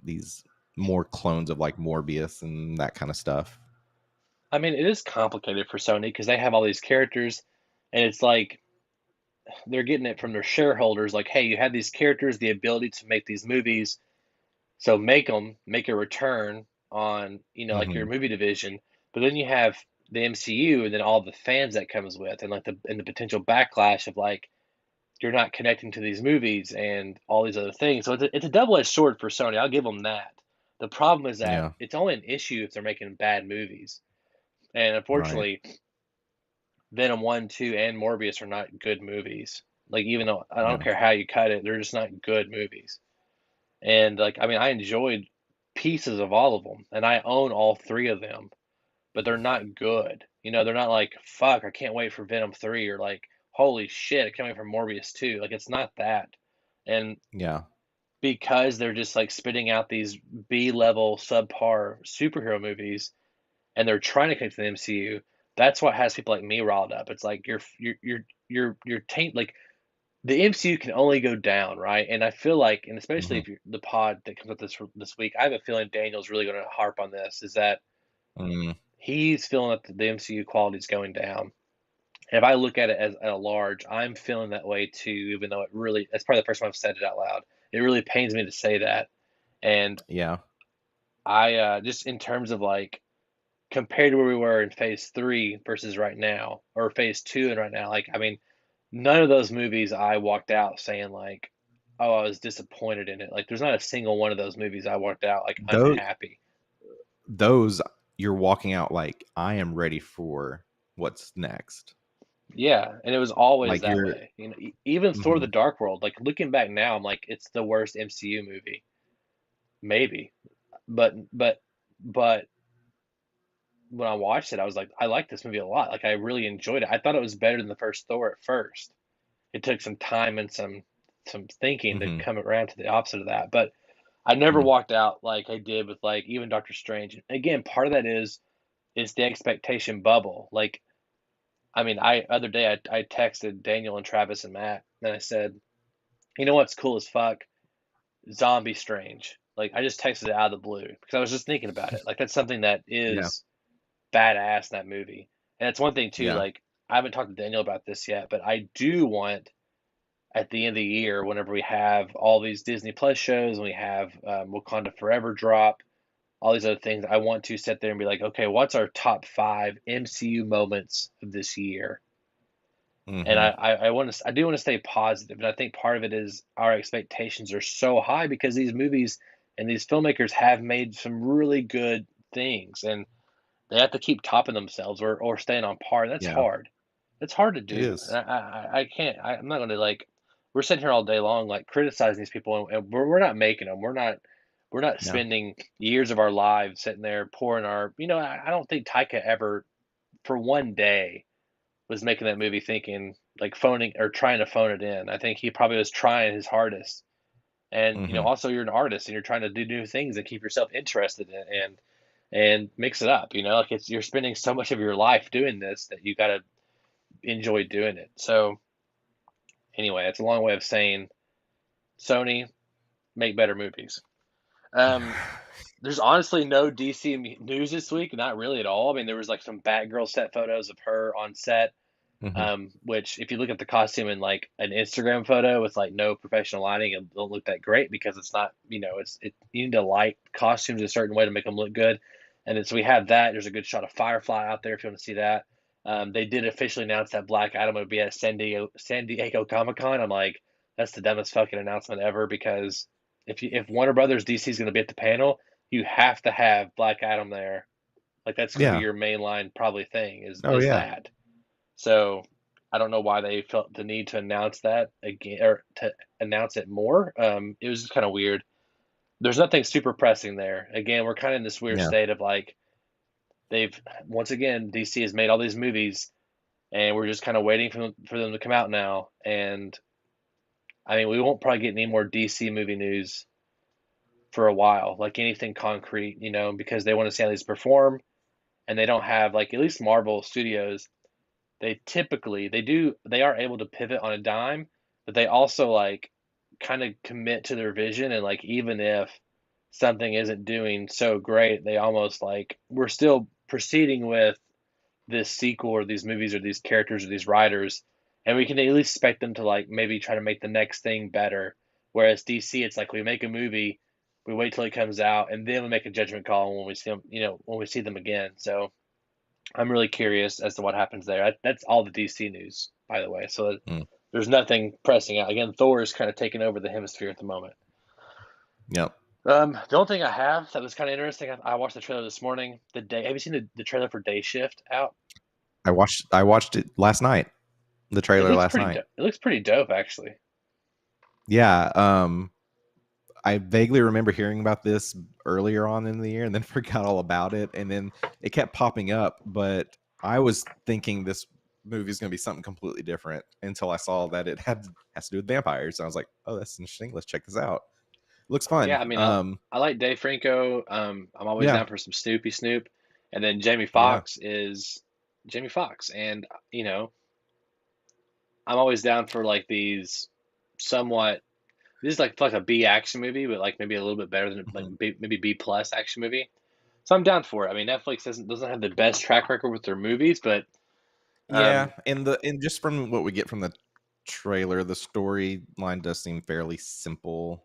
these more clones of like Morbius and that kind of stuff. I mean, it is complicated for Sony because they have all these characters, and it's like they're getting it from their shareholders. Like, hey, you have these characters, the ability to make these movies, so make them, make a return on, like, your Hmm. movie division. But then you have the MCU, and then all the fans that comes with, and, like, the potential backlash of, like, you're not connecting to these movies and all these other things. So it's a double-edged sword for Sony. I'll give them that. The problem is that Yeah. it's only an issue if they're making bad movies. And Right. unfortunately, Venom 1, 2, and Morbius are not good movies. Like, even though I don't Yeah. care how you cut it, they're just not good movies. And, like, I mean, I enjoyed pieces of all of them, and I own all three of them, but they're not good. You know, they're not like, fuck, I can't wait for Venom 3, or like, holy shit, I can't wait for Morbius 2. Like, it's not that. And Yeah. because they're just like spitting out these B-level subpar superhero movies and they're trying to connect to the MCU, that's what has people like me riled up. It's like you're taint like the MCU can only go down, right? And I feel like, and especially Mhm. if you're the pod that comes up this week, I have a feeling Daniel's really going to harp on this. Is that Mm. he's feeling that the MCU quality is going down. And if I look at it as at a large, I'm feeling that way too. Even though it really, that's probably the first time I've said it out loud. It really pains me to say that. And Yeah. I just in terms of like compared to where we were in phase three versus right now, or phase two and right now, like I mean, none of those movies I walked out saying like, oh, I was disappointed in it. Like there's not a single one of those movies I walked out like Those unhappy. those you're walking out like, "I am ready for what's next." Yeah, and it was always Like, that you're way. You know, even Thor: The Mhm. Dark World, like looking back now, I'm like, it's the worst MCU movie, maybe. But when I watched it, I was like, I like this movie a lot. Like I really enjoyed it. I thought it was better than the first Thor at first. It took some time and some thinking to Mhm. come around to the opposite of that. But I never Mhm. walked out like I did with like even Doctor Strange. Again, part of that is the expectation bubble. Like I mean, I other day I texted Daniel and Travis and Matt and I said, you know what's cool as fuck? Zombie Strange. Like I just texted it out of the blue because I was just thinking about it. Like that's something that Yeah. is badass in that movie. And it's one thing too, Yeah. like I haven't talked to Daniel about this yet, but I do want at the end of the year, whenever we have all these Disney Plus shows and we have Wakanda Forever drop, all these other things, I want to sit there and be like, okay, what's our top five MCU moments of this year? And Mhm. I do want to stay positive, and I think part of it is our expectations are so high because these movies and these filmmakers have made some really good things, and they have to keep topping themselves or staying on par. And that's Yeah. hard. It's hard to It do. And is. I can't. I'm not going to like. We're sitting here all day long like criticizing these people, and we're not making them. We're not Yeah. spending years of our lives sitting there pouring our. You know, I don't think Taika ever for one day was making that movie thinking like phoning or trying to phone it in. I think he probably was trying his hardest. And you know, Mhm. also you're an artist and you're trying to do new things and keep yourself interested in, and mix it up. You know, like it's you're spending so much of your life doing this that you got to enjoy doing it. So anyway, it's a long way of saying Sony make better movies. Um, there's honestly no DC news this week, not really at all. I mean, there was like some Batgirl set photos of her on set. Mhm. Which if you look at the costume in like an Instagram photo with like no professional lighting, it don't look that great because it's not, you know, you need to light costumes a certain way to make them look good. And then, so we have that. There's a good shot of Firefly out there if you want to see that. They did officially announce that Black Adam would be at San Diego Comic Con. I'm like, that's the dumbest fucking announcement ever because if Warner Brothers DC is going to be at the panel, you have to have Black Adam there. Like that's going to be Yeah. your mainline probably thing Oh, is yeah. that. So I don't know why they felt the need to announce that again or to announce it more. It was just kind of weird. There's nothing super pressing there. Again, we're kind of in this weird Yeah. state of like they've once again DC has made all these movies and we're just kind of waiting for them to come out now. And I mean, we won't probably get any more DC movie news for a while, like anything concrete, you know, because they want to see how these perform and they don't have like at least Marvel Studios they are able to pivot on a dime, but they also like kind of commit to their vision and like even if something isn't doing so great, they almost like we're still proceeding with this sequel or these movies or these characters or these writers and we can at least expect them to like maybe try to make the next thing better. Whereas DC it's like we make a movie, we wait till it comes out and then we make a judgment call when we see them, you know, when we see them again. So I'm really curious as to what happens there. That's all the DC news, by the way. So Mm. there's nothing pressing out. Again, Thor is kind of taking over the hemisphere at the moment. Yep. The only thing I have that was kind of interesting, I watched the trailer this morning. Have you seen the trailer for Day Shift out? I watched it last night. The It trailer looks last pretty. night. It looks pretty dope, actually. Yeah. I vaguely remember hearing about this earlier on in the year and then forgot all about it. And then it kept popping up, but I was thinking this movie is going to be something completely different until I saw that it has to do with vampires. And I was like, oh, that's interesting. Let's check this out. Looks fun. Yeah, I mean, I like Dave Franco. I'm always Yeah, down for some Snoopy Snoop, and then Jamie yeah, Foxx is Jamie Foxx, and you know, I'm always down for like these somewhat. This is like a B action movie, but like maybe a little bit better than like mhm. maybe B plus action movie. So I'm down for it. I mean, Netflix doesn't have the best track record with their movies, but Yeah. um, And just from what we get from the trailer, the storyline does seem fairly simple.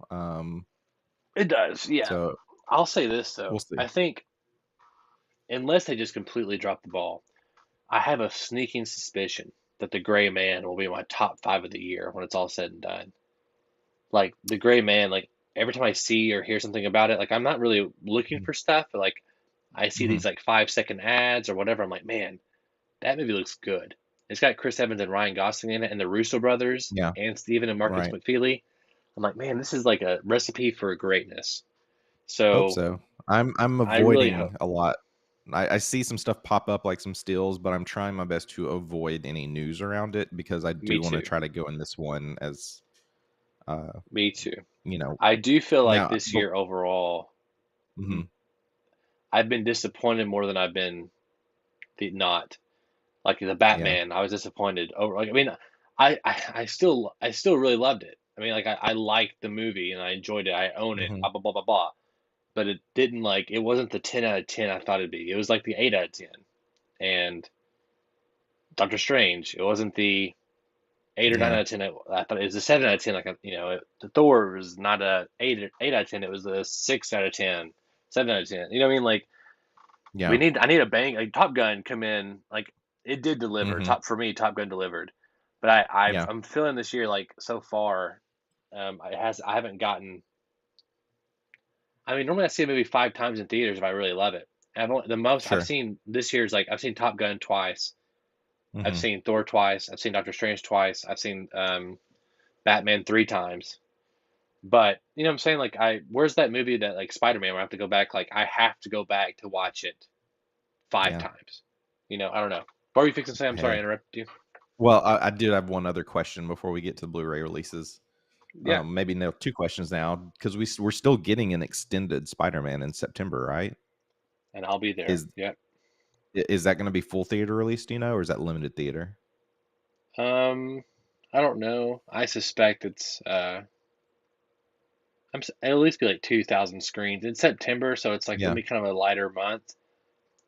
it does. Yeah, So I'll say this we'll though. see. I think unless they just completely drop the ball, I have a sneaking suspicion that The Gray Man will be my top five of the year when it's all said and done. Like The Gray Man, like every time I see or hear something about it, like I'm not really looking for stuff, but like I see Mm-hmm. these like 5 second ads or whatever. I'm like, man, that movie looks good. It's got Chris Evans and Ryan Gosling in it, and the Russo brothers, Yeah, and Steven and Marcus right. McFeely. I'm like, man, this is like a recipe for greatness. Hope So so. I'm I really hope. avoiding a lot. I see some stuff pop up like some steals, but I'm trying my best to avoid any news around it because I Me do want to too. try to go in this one as uh Me too. you know I do feel like now this year overall, mhm, I've been disappointed more than I've been not. Like the yeah. Batman, I was disappointed over. Like I mean, I still really loved it. I mean, like I liked the movie and I enjoyed it. I own it. Hmm. Blah blah blah blah blah. But it didn't like it wasn't the 10 out of 10 I thought it'd be. It was like the 8 out of 10. And Doctor Strange, it wasn't the 8 or 9 Yeah. out of 10. I thought it was a 7 out of 10. Like the Thor was not a 8 out of 10. It was a 6 out of 10, 7 out of 10. You know what I mean? Like Yeah. I need a bang like Top Gun come in like it did deliver. Hmm. Top for me, Top Gun delivered. But Yeah. I'm feeling this year like so far, I haven't gotten. I mean, normally I see a movie 5 times in theaters if I really love it. And the most I've Sure. seen this year is like I've seen Top Gun twice. I've Hmm. seen Thor twice. I've seen Doctor Strange twice. I've seen Batman 3 times. But you know what I'm saying? Like where's that movie that like Spider-Man where I have to go back? Like I have to go back to watch it five Yeah. times. You know, I don't know. What were you fixing to say? I'm sorry I Hey. interrupted you. Well, I did have one other question before we get to the Blu-ray releases. Yeah, Maybe no, two questions now because we're still getting an extended Spider-Man in September, right? and I'll be there. Is Yeah. is that going to be full theater release? Do you know, or is that limited theater? Um, I don't know. I suspect it's it'll at least be like 2,000 screens in September, so it's like gonna Yeah. be kind of a lighter month.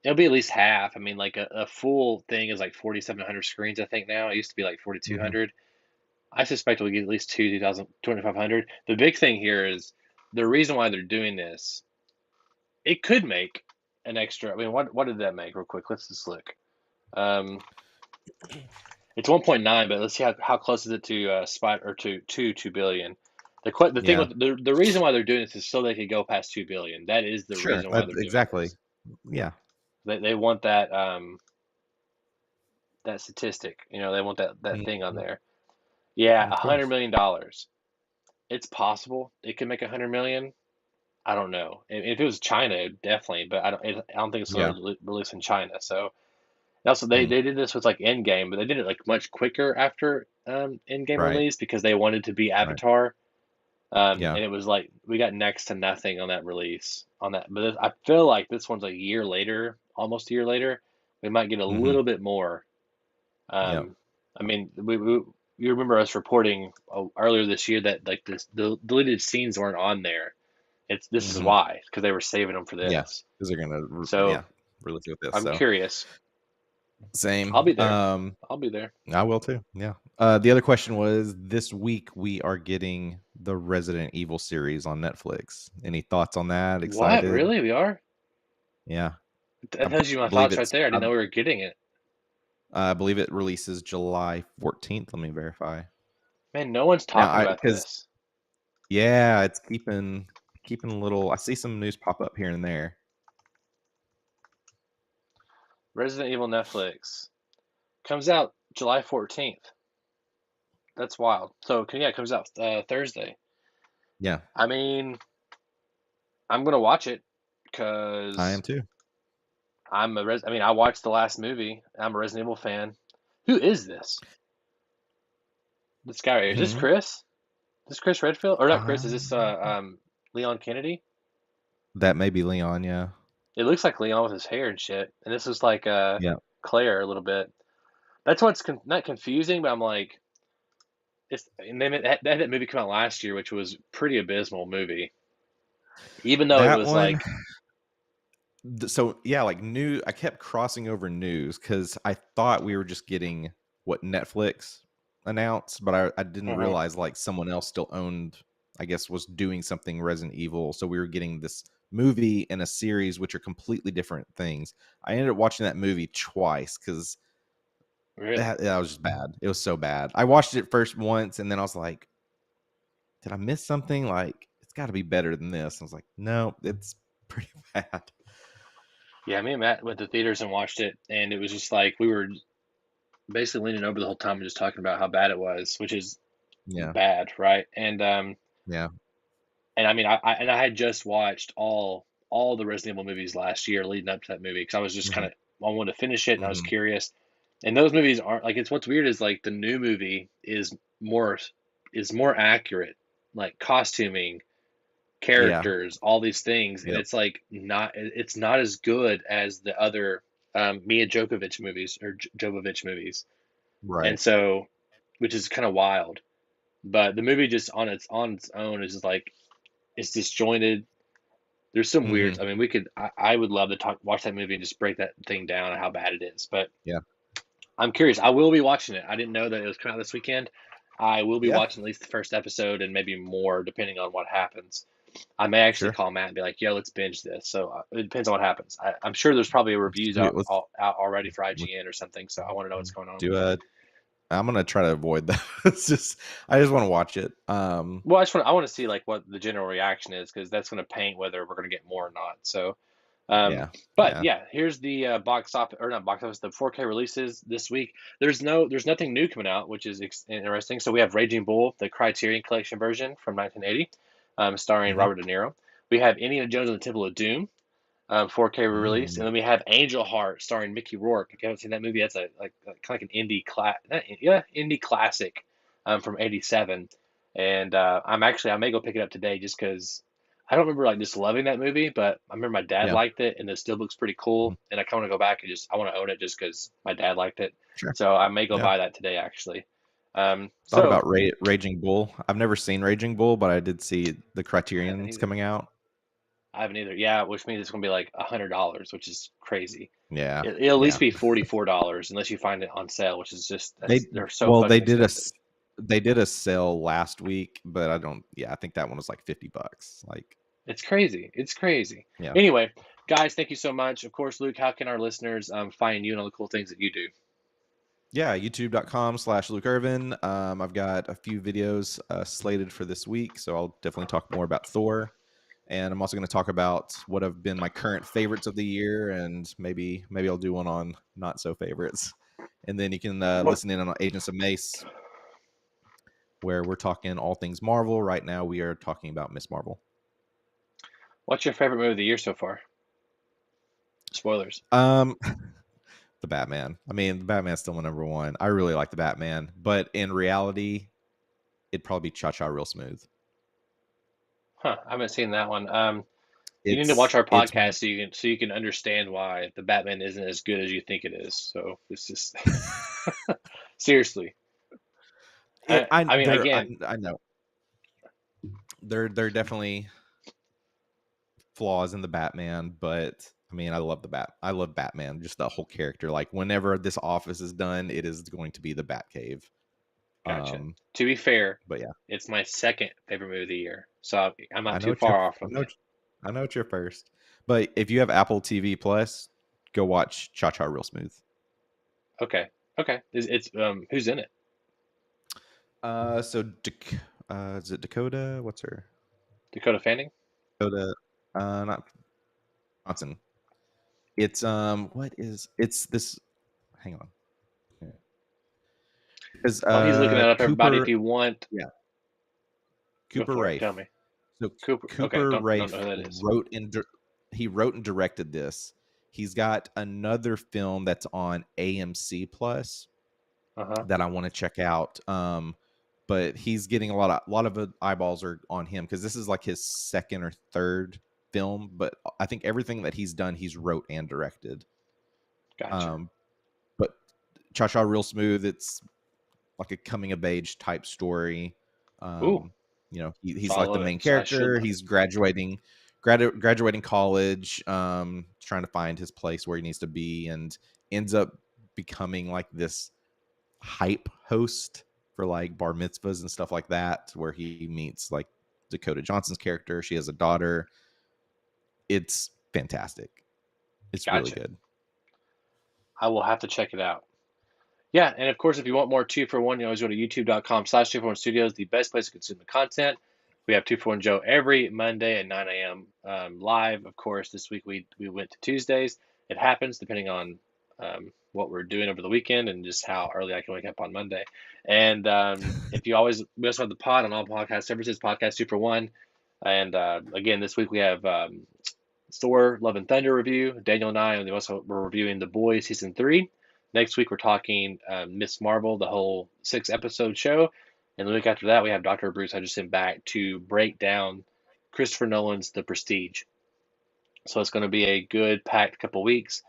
It'll be at least half. I mean, like a full thing is like 4,700 screens, I think now. It used to be like Hmm. 4,200. I suspect we'll get at least 2,000, 2,500. The big thing here is the reason why they're doing this. It could make an extra. I mean, what did that make real quick? Let's just look. Um, it's 1.9, but let's see how close is it to spot or to 2 billion. The thing Yeah. with the reason why they're doing this is so they could go past 2 billion. That is the Sure. reason why they're doing Exactly. this. Yeah. They want that that statistic. You know, they want that thing on Mhm. there. Yeah, Of course. $100 million. It's possible it could make 100 million. I don't know. If it was China, definitely, but I don't think it's Yeah. released in China. So and also Mm. they did this with like Endgame, but they did it like much quicker after Endgame Right. release because they wanted to be Right. Avatar. Yeah. And it was like we got next to nothing on that release on that. But I feel like this one's a year later, almost a year later. We might get a Hmm. little bit more. Yeah. I mean, you remember us reporting earlier this year that like the deleted scenes weren't on there. This is Hmm. why because they were saving them for Yeah. this. Because they're gonna So yeah release it with this. I'm So curious. I'll same. be there. I'll be there. I will too. Yeah. The other question was this week we are getting the Resident Evil series on Netflix. Any thoughts on that? What? Excited? Really? We are? Yeah. That I tells you my believe thoughts right it's. there. I didn't know we were getting it. I believe it releases July 14th. Let me verify. Man, no one's Now, talking I about because this. yeah, it's keeping. keeping a little. I see some news pop up here and there. Resident Evil Netflix comes out July 14th. That's wild. So, yeah, it comes out Thursday. Yeah, I mean, I'm gonna watch it I because am too. I mean, I watched the last movie. I'm a Resident Evil fan. Who is this? This guy right here. Is this Hmm. Chris? Is this Chris Redfield? Or not Chris, is this Um, Leon Kennedy? that may be Leon. Yeah, It looks like Leon with his hair and shit. And this is like yeah. Claire a little bit. That's what's not confusing, but I'm like, it's and that movie came out last year, which was pretty abysmal movie. Even though it That was one. like, So yeah, like new. I kept crossing over news because I thought we were just getting what Netflix announced, but I didn't mhm, realize like someone else still owned. I guess was doing something Resident Evil, so we were getting this movie and a series, which are completely different things. I ended up watching that movie twice because really. that was just bad. It was so bad. I watched it first once, and then I was like, "Did I miss something? Like, it's got to be better than this." I was like, "No, it's pretty bad." Yeah, me and Matt went to theaters and watched it, and it was just like we were basically leaning over the whole time and just talking about how bad it was, which is Yeah, bad, right? yeah. And I mean, I had just watched all the Resident Evil movies last year leading up to that movie because I was just kind Hmm. of I wanted to finish it and I was Hmm. curious. And those movies aren't like it's what's weird is like the new movie more is more accurate, like costuming, Yeah. characters, all these things, and Yep. it's like it's not as good as the other Mia Djokovic movies or Jovovich movies, and Right. so which is kind of wild. But the movie just on its own is just like it's disjointed. There's some weird. Mhm. I mean, I would love to watch that movie and just break that thing down and how bad it is. But Yeah. I'm curious. I will be watching it. I didn't know that it was coming out this weekend. I will be Yeah. watching at least the first episode and maybe more depending on what happens. I may actually Sure. call Matt and be like, "Yo, let's binge this." So it depends on what happens. I'm sure there's probably Let's reviews do it. out already for Let's IGN or something. So I want to know what's going on. do a I'm gonna try to avoid that. It's just I just wanna watch it. Well, I want to see like what the general reaction is because that's going to paint whether we're going to get more or not. So Um, Yeah. but Yeah. yeah, here's the box office or not box office, the 4K releases this week. There's nothing new coming out, which is interesting. So we have Raging Bull, the Criterion Collection version from 1980, starring Mhm. Robert De Niro. We have Indiana Jones and the Temple of Doom, 4K release, and Mm. then we have Angel Heart starring Mickey Rourke. If you haven't seen that movie, that's a kind of like an indie classic from '87. And I may go pick it up today just because I don't remember like just loving that movie, but I remember my dad Yeah. liked it, and it still looks pretty Mhm. cool. And I kind of want to go back and just I want to own it just because my dad liked it. Sure. So I may go Yeah. buy that today actually. Thought So about Raging Bull. I've never seen Raging Bull, but I did see the I haven't Criterion's either. coming out. I haven't either. Yeah, which means it's gonna be like $100, which is crazy. Yeah. It'll at least Yeah. be $44 unless you find it on sale, which is just They they're so well, fucking expensive. they did a sale last week, but I don't yeah, I think that one was like $50. Like, It's crazy. It's crazy. yeah. Anyway, guys, thank you so much. Of course, Luke, how can our listeners find you and all the cool things that you do? Yeah, youtube.com/Luke Irvin. I've got a few videos slated for this week, so I'll definitely talk more about Thor. And I'm also going to talk about what have been my current favorites of the year, and maybe I'll do one on not so favorites. And then you can What listen in on Agents of Mace, where we're talking all things Marvel. Right now, we are talking about Miss Marvel. what's your favorite movie of the year so far? Spoilers. Um, the Batman. I mean, the Batman's still my number one. I really like the Batman, but in reality, it'd probably be Cha Cha Real Smooth. Huh, I haven't seen that one. You need to watch It's our it's podcast so you can understand why the Batman isn't as good as you think it is. So it's just seriously. it. I mean, again, I know there are definitely flaws in the Batman, but I mean, I love Batman, just the whole character. Like whenever this office is done, it is going to be the Batcave. gotcha. Um, To be fair, but yeah, it's my second favorite movie of the year, so I'm not I know too it's your far off I from know you. it's, I know it's your first. But if you have Apple TV Plus, go watch Cha Cha Real Smooth. Okay, okay. It's who's in it? So is it Dakota? What's her? Dakota Fanning? Dakota, not Johnson. It's what is it's this? Hang on, because While he's looking that up, everybody, if Cooper, you want, yeah, go Cooper for it. Rafe. Tell me. So Cooper. Okay, Cooper don't know Rafe who that is. he wrote and directed this. He's got another film that's on AMC Plus Uh-huh. that I want to check out. But he's getting a lot of eyeballs are on him because this is like his second or third film. But I think everything that he's done, he's wrote and directed. Gotcha. Um, but Cha Cha Real Smooth, it's like a coming of age type story. Ooh, He's so I like the love it. main So I should character. love it. He's graduating college, trying to find his place where he needs to be, and ends up becoming like this hype host for like bar mitzvahs and stuff like that, where he meets like Dakota Johnson's character. She has a daughter. It's fantastic. It's really Gotcha. good. I will have to check it out. Yeah, and of course, if you want more 2 for 1, you always go to youtube.com/2for1 Studios, the best place to consume the content. We have 2 for 1 Joe every Monday at 9 a.m. Live. Of course, this week we went to Tuesdays. It happens depending on what we're doing over the weekend and just how early I can wake up on Monday. And if you always, we also have the pod on all podcast services, podcast 2 for 1. And again, this week we have Thor, Love and Thunder review. Daniel and I, and we also we're reviewing The Boys season 3. Next week we're talking Miss Marvel, the whole 6 episode show, and the week after that we have Dr. Bruce Hutchinson back to break down Christopher Nolan's The Prestige. So it's going to be a good packed couple weeks,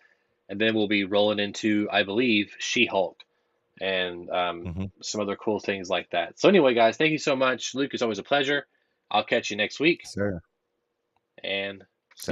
and then we'll be rolling into, I believe, She-Hulk and Hmm. some other cool things like that. So anyway, guys, thank you so much. Luke, it's always a pleasure. I'll catch you next week, Sir. and